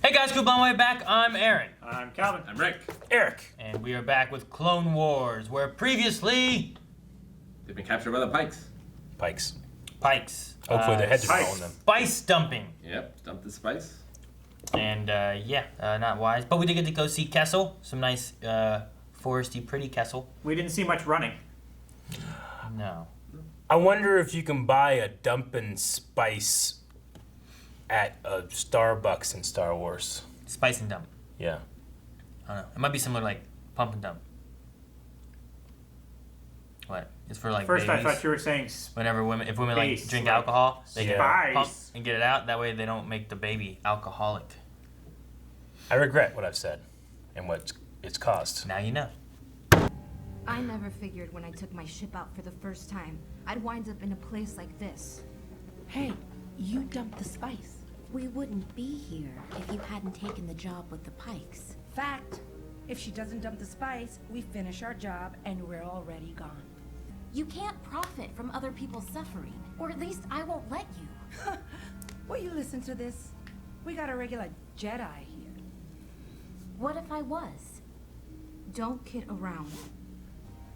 Hey guys, good long way back. I'm Aaron. I'm Calvin. I'm Rick. Eric. And we are back with Clone Wars, where previously... They've been captured by the Pikes. Pikes. Hopefully Hopefully their heads are rolling them. Spice dumping. Yep, dump the spice. And not wise. But we did get to go see Kessel. Some nice foresty, pretty Kessel. We didn't see much running. No. I wonder if you can buy a dumpin' spice at a Starbucks in Star Wars. Spice and dump. Yeah. I don't know. It might be similar to like pump and dump. What? It's for like First, babies. I thought you were saying Whenever women, if women like Space, drink like alcohol, they can spice. pump and get it out. That way they don't make the baby alcoholic. I regret what I've said and what it's caused. Now you know. I never figured when I took my ship out for the first time, I'd wind up in a place like this. Hey, you dumped the spice. We wouldn't be here if you hadn't taken the job with the Pikes. Fact. If she doesn't dump the spice, we finish our job and we're already gone. You can't profit from other people's suffering, or at least I won't let you. Will you listen to this? We got a regular Jedi here. What if I was? Don't kid around.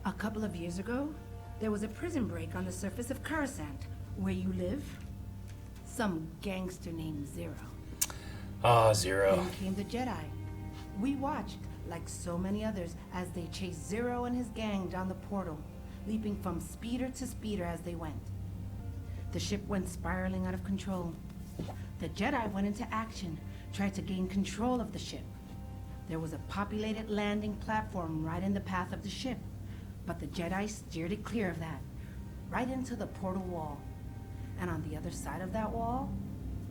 A couple of years ago, there was a prison break on the surface of Coruscant, where you live. Some gangster named Zero. Ah, Zero. Then came the Jedi. We watched, like so many others, as they chased Zero and his gang down the portal, leaping from speeder to speeder as they went. The ship went spiraling out of control. The Jedi went into action, tried to gain control of the ship. There was a populated landing platform right in the path of the ship, but the Jedi steered it clear of that, right into the portal wall. And on the other side of that wall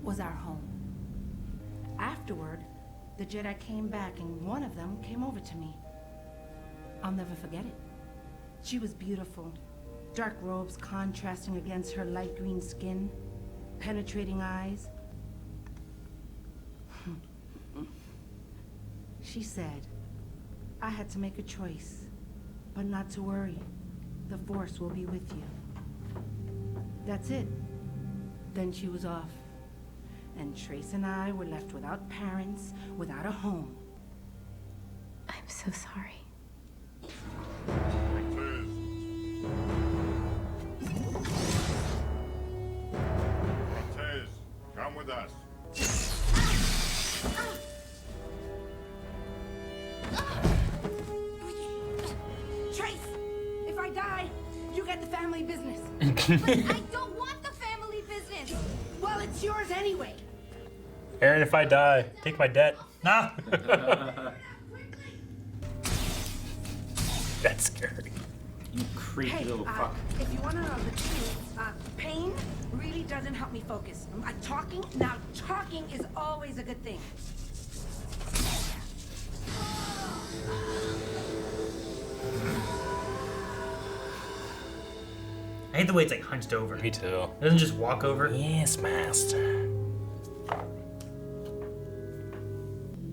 was our home. Afterward, the Jedi came back and one of them came over to me. I'll never forget it. She was beautiful, dark robes contrasting against her light green skin, penetrating eyes. She said, I had to make a choice, but not to worry. The Force will be with you. That's it. Then she was off. And Trace and I were left without parents, without a home. I'm so sorry. Cortez, come with us. Trace! If I die, you get the family business. But I don't want the family business! Well, it's yours anyway. Aaron, if I die, take my debt. Nah. That's scary. you creepy Hey, little fuck. if you want to know the truth, pain really doesn't help me focus. Talking is always a good thing. I hate the way it's like hunched over. Me too. It doesn't just walk over. Yes, master.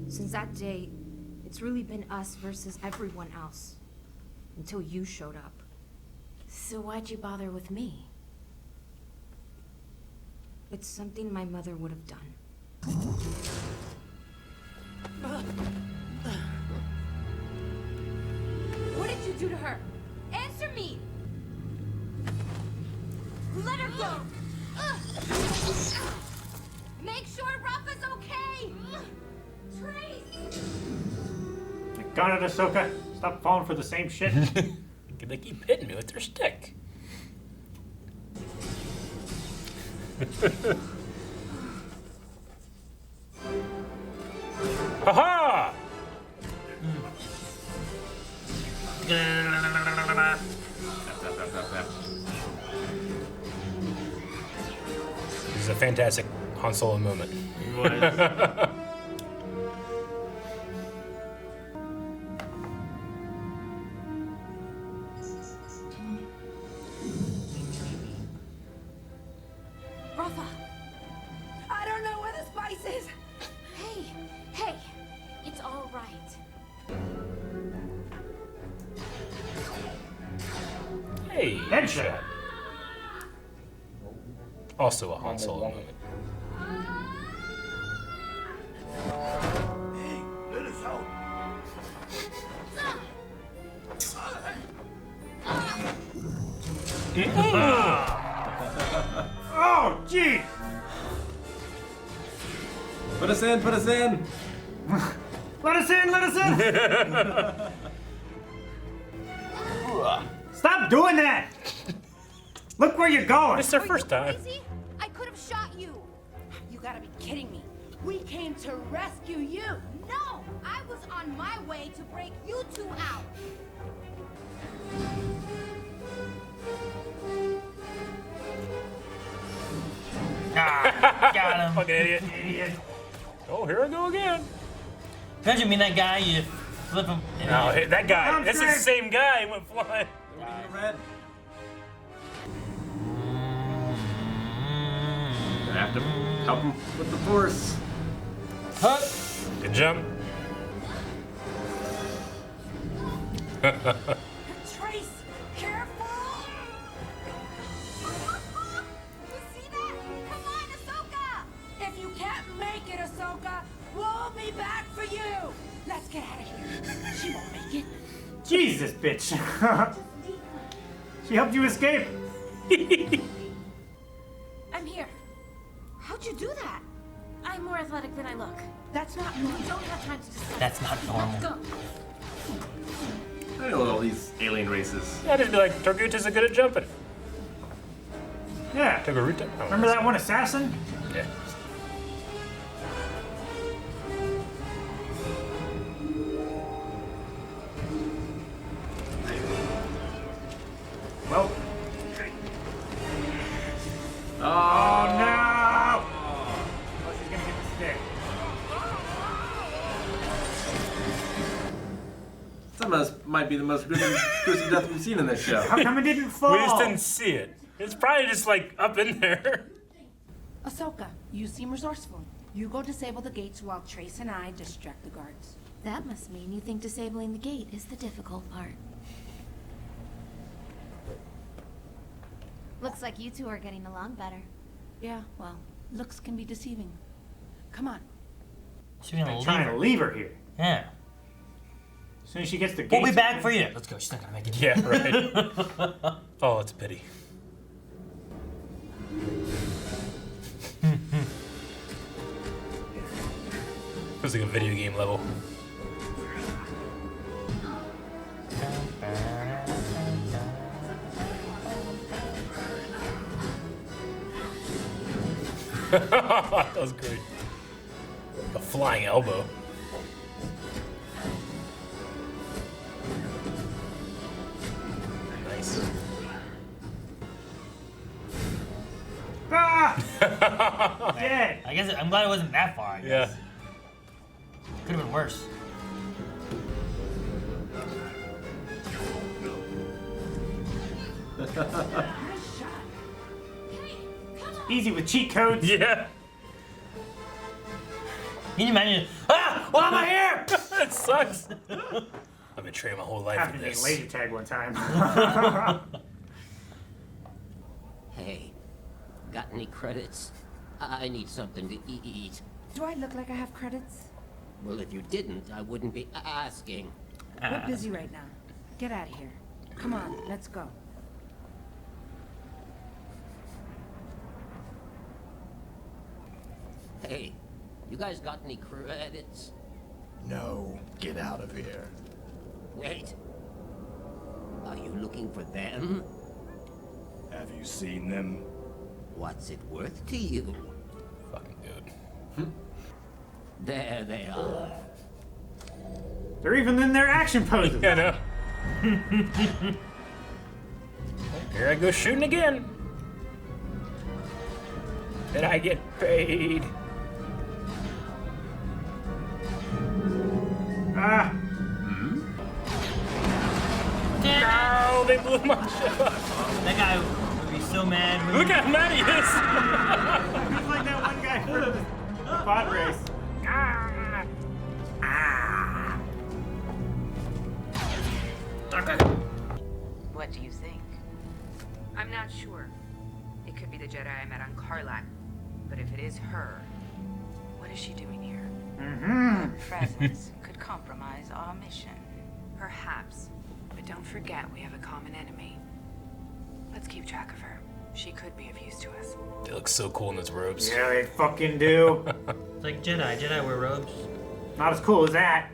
Since that day, it's really been us versus everyone else. Until you showed up. So why'd you bother with me? It's something my mother would have done. What did you do to her? Answer me! Let her go! Make sure Rafa's okay! Trace! Got it, Ahsoka. Stop falling for the same shit. They keep hitting me with their stick. Ha-ha! This is a fantastic Han Solo moment. Rafa! I don't know where the spice is. Hey, it's all right. Hey, Headshot. Also a Han Solo moment. Oh, gee! Put us in, put us in! Let us in, let us in! Stop doing that! Look where you're going! It's their first time. Crazy? I could have shot you. You gotta be kidding me. We came to rescue you. No, I was on my way to break you two out. Ah, got him. Fucking idiot. Idiot. Oh, here I go again. Imagine being that guy, you flip him. No, hey, that guy. I'm This is the straight. same guy. He went flying. Red. Gonna have to help him with the force. Huh? Good jump. Trace, careful! You see that? Come on, Ahsoka! If you can't make it, Ahsoka, we'll be back for you. Let's get out of here. She won't make it. Jesus, bitch. She helped you escape. I'm here. How'd you do that? I'm more athletic than I look. That's not We don't have time to discuss. That's not normal. Go. I know all these alien races. Yeah, just be like, Torguta's good at jumping. Yeah. Torguta? Oh, Remember that one assassin? Yeah. Well. Oh, Oh no! Oh, she's gonna get the stick. some of us might be the most gruesome death we've seen in this show. How come it didn't fall? We just didn't see it. It's probably just like up in there. Ahsoka, you seem resourceful. You go disable the gates while Trace and I distract the guards. That must mean you think disabling the gate is the difficult part. Looks like you two are getting along better. Yeah, well, looks can be deceiving. Come on. She's gonna I'm leave trying her. to leave her here. Yeah. As soon as she gets the gates We'll be back open- for you. Let's go. She's not gonna make it. Yeah, right. Oh, it's a pity. It was like a video game level. That was great. A flying elbow. Nice. Ah! Dead. I guess I'm glad it wasn't that far. I guess. Yeah. Could have been worse. Easy with cheat codes. Yeah. Can you imagine? Ah! Why am I here? That sucks. I've been training my whole life Happened for to me in this. laser tag one time. Hey, got any credits? I need something to eat. Do I look like I have credits? Well, if you didn't, I wouldn't be asking. We're busy right now. Get out of here. Come on, let's go. Hey, you guys got any credits? No, get out of here. Wait. Are you looking for them? Have you seen them? What's it worth to you? Fucking dude. There they are. They're even in their action poses. Yeah, no. Here I go shooting again. And I get paid. Ah, No, they blew my shit up. That guy would be so mad. When Look how mad he is. he's like that one guy from the pod race. What do you think? I'm not sure. It could be the Jedi I met on Karlak, but if it is her, what is she doing here? Her presence could compromise our mission. Perhaps, but don't forget we have a common enemy. Let's keep track of her. She could be of use to us. They look so cool in those robes. Yeah, they fucking do. It's like Jedi. Jedi wear robes. Not as cool as that.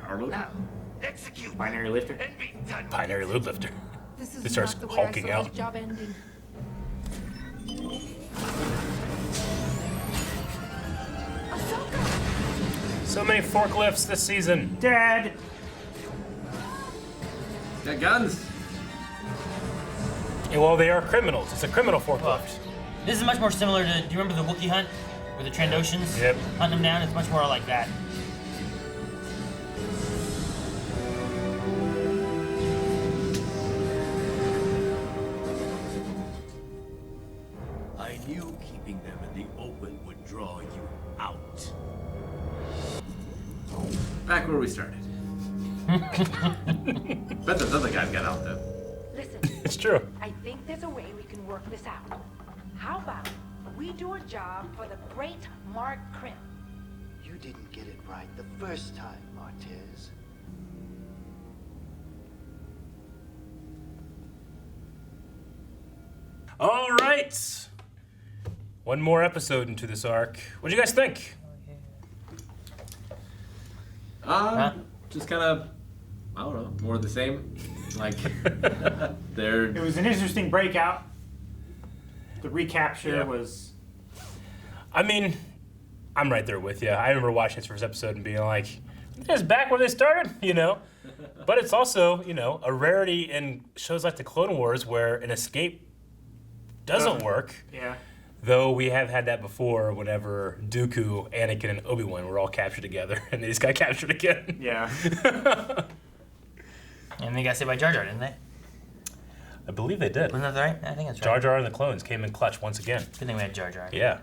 Arlo? Execute. Binary lifter. Binary load lifter. This is It starts not the way hulking I saw out. this job ending. So many forklifts this season. Dead. Got guns. Yeah, well, they are criminals. It's a criminal forklift. This is much more similar to. Do you remember the Wookiee hunt, where the Trandoshans Yep. hunt them down? It's much more like that. I knew keeping them in the open would draw you out. Back where we started. Bet those other guys got out though. Listen, It's true. I think there's a way we can work this out. How about we do a job for the great Mark Krim? You didn't get it right the first time, Martez. All right. One more episode into this arc. What do you guys think? Just kind of, I don't know, more of the same. Like, they're. It was an interesting breakout. The recapture Yeah. was. I mean, I'm right there with you. I remember watching this first episode and being like, "This back where they started," you know. But it's also, you know, a rarity in shows like the Clone Wars where an escape doesn't work. Yeah. Though we have had that before whenever Dooku, Anakin, and Obi-Wan were all captured together, and they just got captured again. Yeah. And they got saved by Jar Jar, didn't they? I believe they did. Wasn't that right? I think that's right. Jar Jar and the clones came in clutch once again. Good thing we had Jar Jar. Yeah.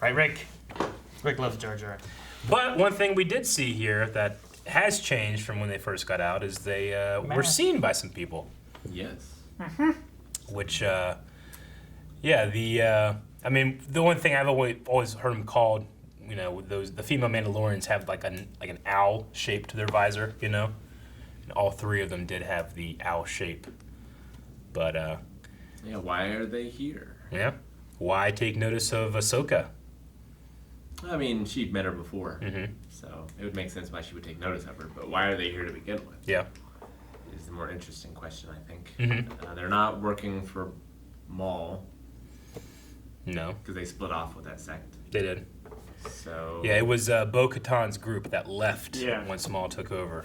Right, Rick? Rick loves Jar Jar. But one thing we did see here that has changed from when they first got out is they were seen by some people. Yes. Which, yeah, I mean, the one thing I've always heard them called, you know, the female Mandalorians have like an owl shape to their visor, you know? And all three of them did have the owl shape. But, Yeah, why are they here? yeah. Why take notice of Ahsoka? I mean, she'd met her before, Mm-hmm. so it would make sense why she would take notice of her. But why are they here to begin with? Yeah. Is the more interesting question, I think. Mhm. They're not working for Maul No, because they split off with that sect. they did. So Yeah, it was Bo-Katan's group that left Yeah. when Maul took over.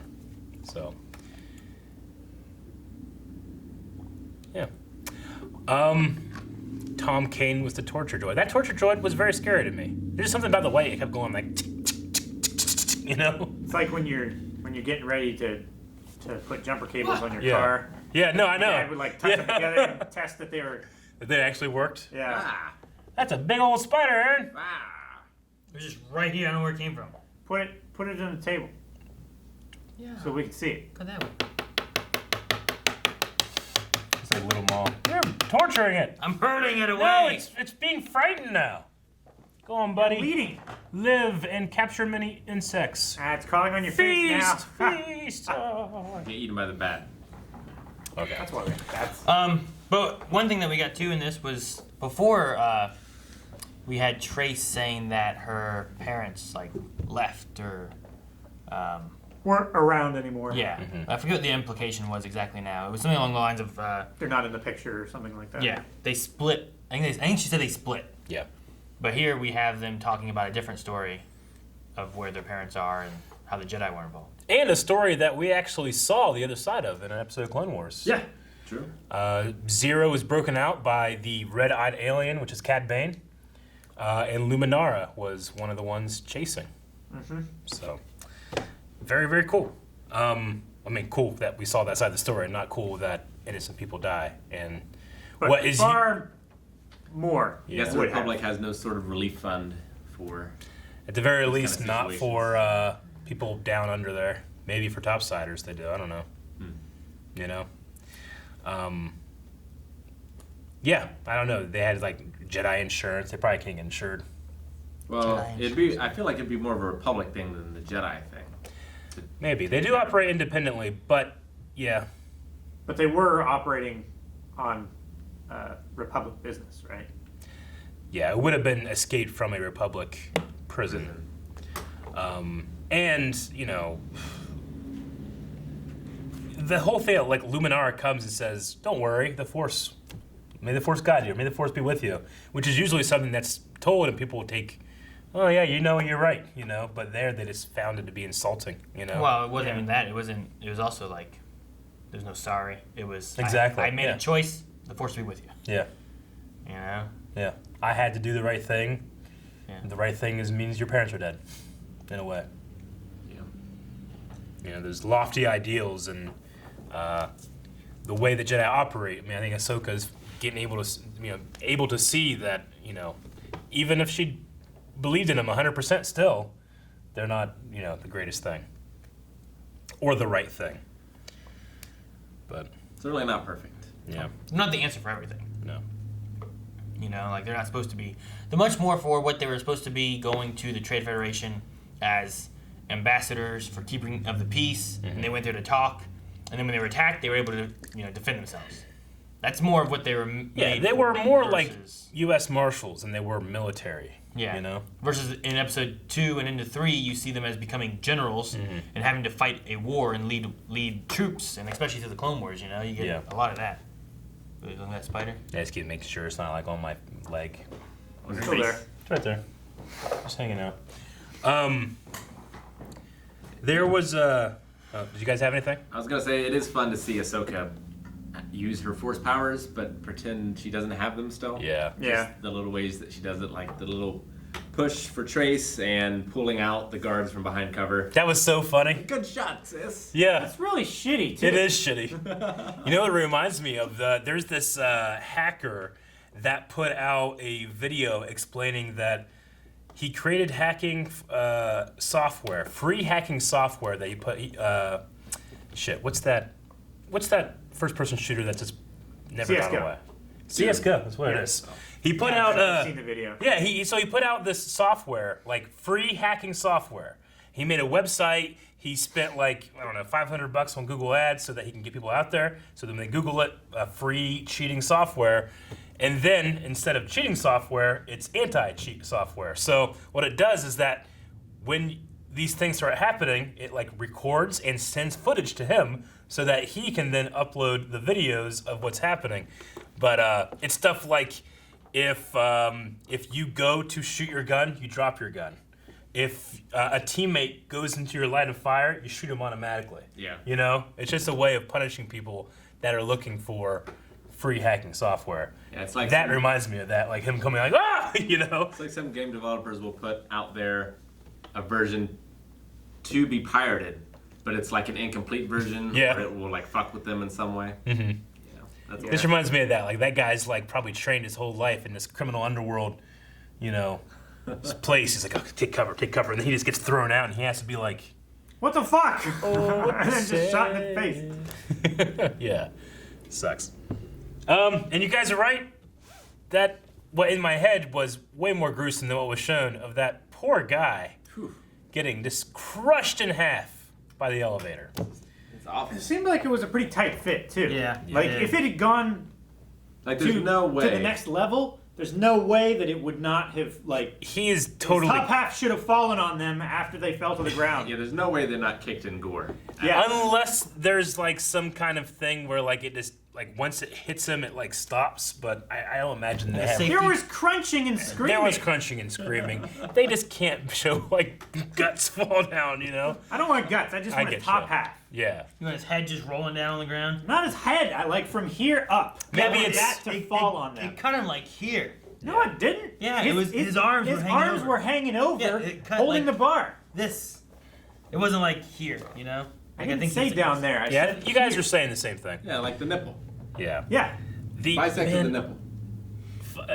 So, yeah. Tom Kane was the torture droid. That torture droid was very scary to me. There's just something about the way it kept going like, you know? It's like when you're getting ready to put jumper cables on your Yeah. car. Yeah, no, I know. Yeah, I would like tuck them together and test that they were. That they actually worked. Yeah. Ah, That's a big old spider, Aaron. ah. It was just right here. I don't know where it came from. Put it on the table Yeah. so we can see it. Look at that one. It's like little Maul. You're torturing it. I'm hurling it away. No, it's being frightened now. Go on, buddy. Bleeding. Live and capture many insects. It's crawling on your face now. Feast, feast. Oh. Get eaten by the bat. Okay. That's why that's. But one thing that we got too in this was before we had Trace saying that her parents like left or Weren't around anymore. yeah. I forget what the implication was exactly now. It was something along the lines of They're not in the picture or something like that. yeah, they split. I think she said they split. Yeah. But here we have them talking about a different story of where their parents are and how the Jedi were involved. And a story that we actually saw the other side of in an episode of Clone Wars. Yeah, true. Zero was broken out by the red-eyed alien, which is Cad Bane. And Luminara was one of the ones chasing. Mm-hmm. So, very, very cool. I mean, cool that we saw that side of the story, not cool that innocent people die. And But what is far more. Yeah. Yes, the would Republic has no sort of relief fund for. at the very those least, kind of not situations. for people down under there. Maybe for topsiders they do. I don't know. Hmm. You know. Yeah, I don't know. They had like Jedi insurance. They probably can't get insured. Well, Jedi it'd be. I feel like it'd be more of a Republic thing than the Jedi thing. Maybe they do operate independently, but Yeah. But they were operating on Republic business, right? Yeah, it would have been escaped from a Republic prison. And, you know, the whole thing, like, Luminara comes and says, don't worry, may the Force guide you, may the Force be with you, which is usually something that's told and people will take, oh yeah, you know, you're right, you know, but there they just found it to be insulting, you know? Well, it wasn't even that. It was also like, there's no sorry. It was, exactly. I made a choice, the Force will be with you. Yeah. You know? Yeah. I had to do the right thing. Yeah. And the right thing means your parents are dead, in a way. Yeah. You know, there's lofty ideals and the way the Jedi operate. I mean, I think Ahsoka's getting able to see that, you know, even if she believed in them 100% still, they're not, you know, the greatest thing. Or the right thing. But certainly not perfect. Yeah. Not the answer for everything. No. You know, like they're not supposed to be. They're much more for what they were supposed to be, going to the Trade Federation as ambassadors for keeping of the peace, and they went there to talk. And then when they were attacked, they were able to, you know, defend themselves. That's more of what they were. Yeah, they were more like U.S. Marshals than they were military. Yeah. You know? Versus in episode 2 and into 3, you see them as becoming generals and having to fight a war and lead troops, and especially through the Clone Wars, you know? You get a lot of that. Look at that spider. Yeah, just keep making sure it's not like on my leg. It's still there. It's right there. Just hanging out. There was did you guys have anything? I was gonna say it is fun to see Ahsoka use her Force powers, but pretend she doesn't have them still. Yeah. Just the little ways that she does it, like the little push for Trace and pulling out the guards from behind cover. That was so funny. Good shot, sis. Yeah. That's really shitty, too. It is shitty. You know what it reminds me of? There's this hacker that put out a video explaining that he created hacking software, free hacking software that he put. Shit, what's that first-person shooter that just never got away? CS:GO. That's what it is. He put out. I've seen the video. Yeah, he put out this software, like free hacking software. He made a website. He spent like, I don't know, $500 on Google Ads so that he can get people out there. So then they Google it, free cheating software. And then instead of cheating software, it's anti-cheat software. So what it does is that when these things start happening, it like records and sends footage to him so that he can then upload the videos of what's happening. But it's stuff like if you go to shoot your gun, you drop your gun. If a teammate goes into your line of fire, you shoot him automatically. Yeah. You know, it's just a way of punishing people that are looking for free hacking software. Yeah, it's like that reminds me of that, like him coming like, ah, you know. It's like some game developers will put out there a version to be pirated, but it's like an incomplete version. Yeah. Or it will like fuck with them in some way. Mm-hmm. This reminds me of that. Like that guy's like probably trained his whole life in this criminal underworld, you know, this place. He's like, oh, take cover, and then he just gets thrown out, and he has to be like, what the fuck? Oh, and then just shot in the face. Yeah, sucks. And you guys are right. That what in my head was way more gruesome than what was shown of that poor guy getting just crushed in half by the elevator. It's awful. It seemed like it was a pretty tight fit too. Yeah. Like if it had gone like there's no way to the next level, there's no way that it would not have like he is totally his top half should have fallen on them after they fell to the ground. Yeah, there's no way they're not kicked in gore. Yeah. Unless there's like some kind of thing where like it just like once it hits him it like stops, but I don't imagine that. There was crunching and screaming. There was crunching and screaming. They just can't show like guts fall down, you know? I don't want guts, I just want his top half. Yeah. You want his head just rolling down on the ground? Not his head, I like from here up. Maybe it's that to fall on them. It cut him like here. No, it didn't. Yeah, his arms were hanging over. His arms were hanging over, Yeah, it cut holding like the bar. This. It wasn't like here, you know? I Like, didn't say down there. I Yeah, said you guys here. are saying the same thing. Yeah, like the nipple. Yeah. Yeah. Bisect of the nipple.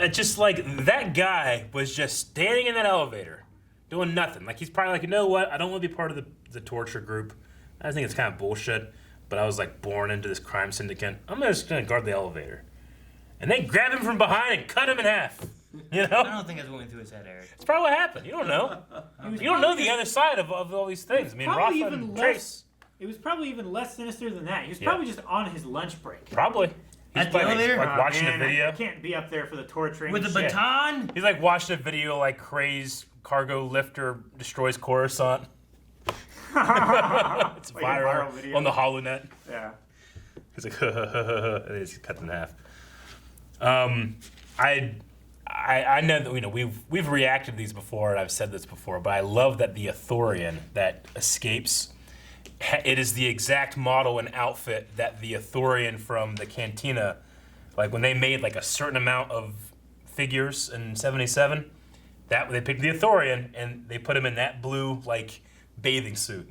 Just like that guy was just standing in that elevator doing nothing. Like he's probably like, you know what? I don't want to be part of the torture group. I think it's kind of bullshit. But I was like born into this crime syndicate. I'm just gonna guard the elevator. And they grab him from behind and cut him in half. You know? I don't think that's what went through his head, Eric. It's probably what happened. You don't know. You don't know the other side of all these things. I mean, Probably Rafa even and less Trace. It was probably even less sinister than that. He was probably just on his lunch break. Probably. He's At the elevator? like watching Man, a video. I can't be up there for the torturing. With a shit. baton? He's like watching a video like Craze cargo lifter destroys Coruscant. It's Like a viral viral video. on the HoloNet. Yeah. He's like, and then he's cut in half. I know that we've reacted to these before, and I've said this before, but I love that the Ithorian that escapes, it is the exact model and outfit that the Ithorian from the Cantina, like when they made like a certain amount of figures in '77, that they picked the Ithorian and they put him in that blue like bathing suit,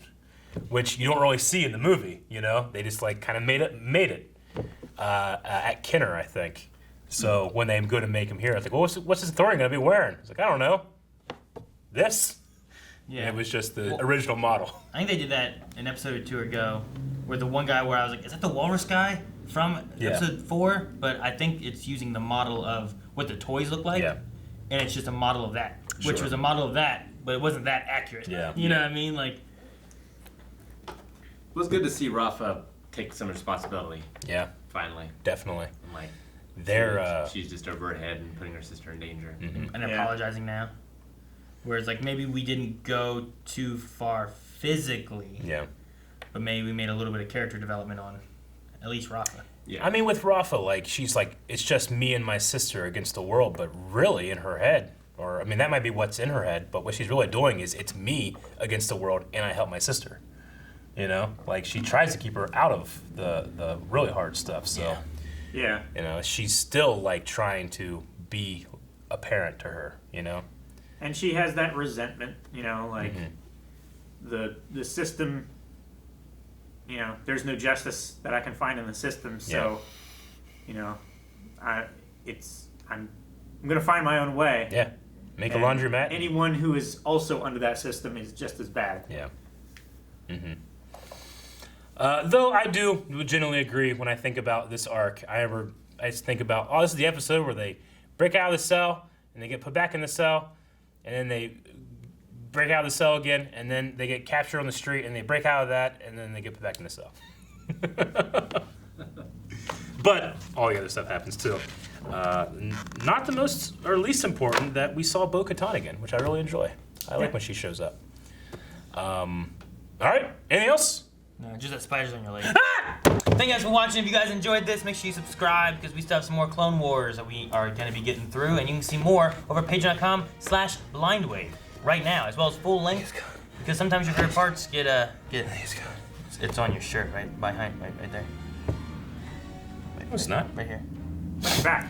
which you don't really see in the movie. You know, they just like kind of made it at Kenner, I think. So when they go to make him here, I was like, well, what's this Ithorian gonna be wearing? It's like, I don't know. This. Yeah, it was just the original model. I think they did that an episode or two ago, where the one guy where I was like, is that the walrus guy from episode 4? But I think it's using the model of what the toys look like, and it's just a model of that, which was a model of that, but it wasn't that accurate. Yeah, you know what I mean? Like, it was good to see Rafa take some responsibility. Yeah, finally, definitely. Like, she's just over her head and putting her sister in danger, and apologizing now. Whereas, like, maybe we didn't go too far physically. Yeah. But maybe we made a little bit of character development on at least Rafa. Yeah. I mean, with Rafa, like, she's like, it's just me and my sister against the world, but really in her head, or, I mean, that might be what's in her head, but what she's really doing is it's me against the world and I help my sister. You know? Like, she tries to keep her out of the really hard stuff, so. Yeah. You know, she's still, like, trying to be a parent to her, you know? And she has that resentment, you know, like the system, you know, there's no justice that I can find in the system, so you know, I'm gonna find my own way. Yeah. Make a laundromat. Anyone who is also under that system is just as bad. Yeah. Though I do generally agree when I think about this arc. I just think about, oh, this is the episode where they break out of the cell and they get put back in the cell. And then they break out of the cell again, and then they get captured on the street, and they break out of that, and then they get put back in the cell. But all the other stuff happens too. Not the most or least important that we saw Bo-Katan again, which I really enjoy. I like when she shows up. All right, anything else? No, just that spider's on your leg. Thank you guys for watching. If you guys enjoyed this, make sure you subscribe because we still have some more Clone Wars that we are going to be getting through. And you can see more over at patreon.com/blindwave right now, as well as full length. Because sometimes your favorite parts get it's on your shirt, right behind, right there. No, it's not. Right here. Back.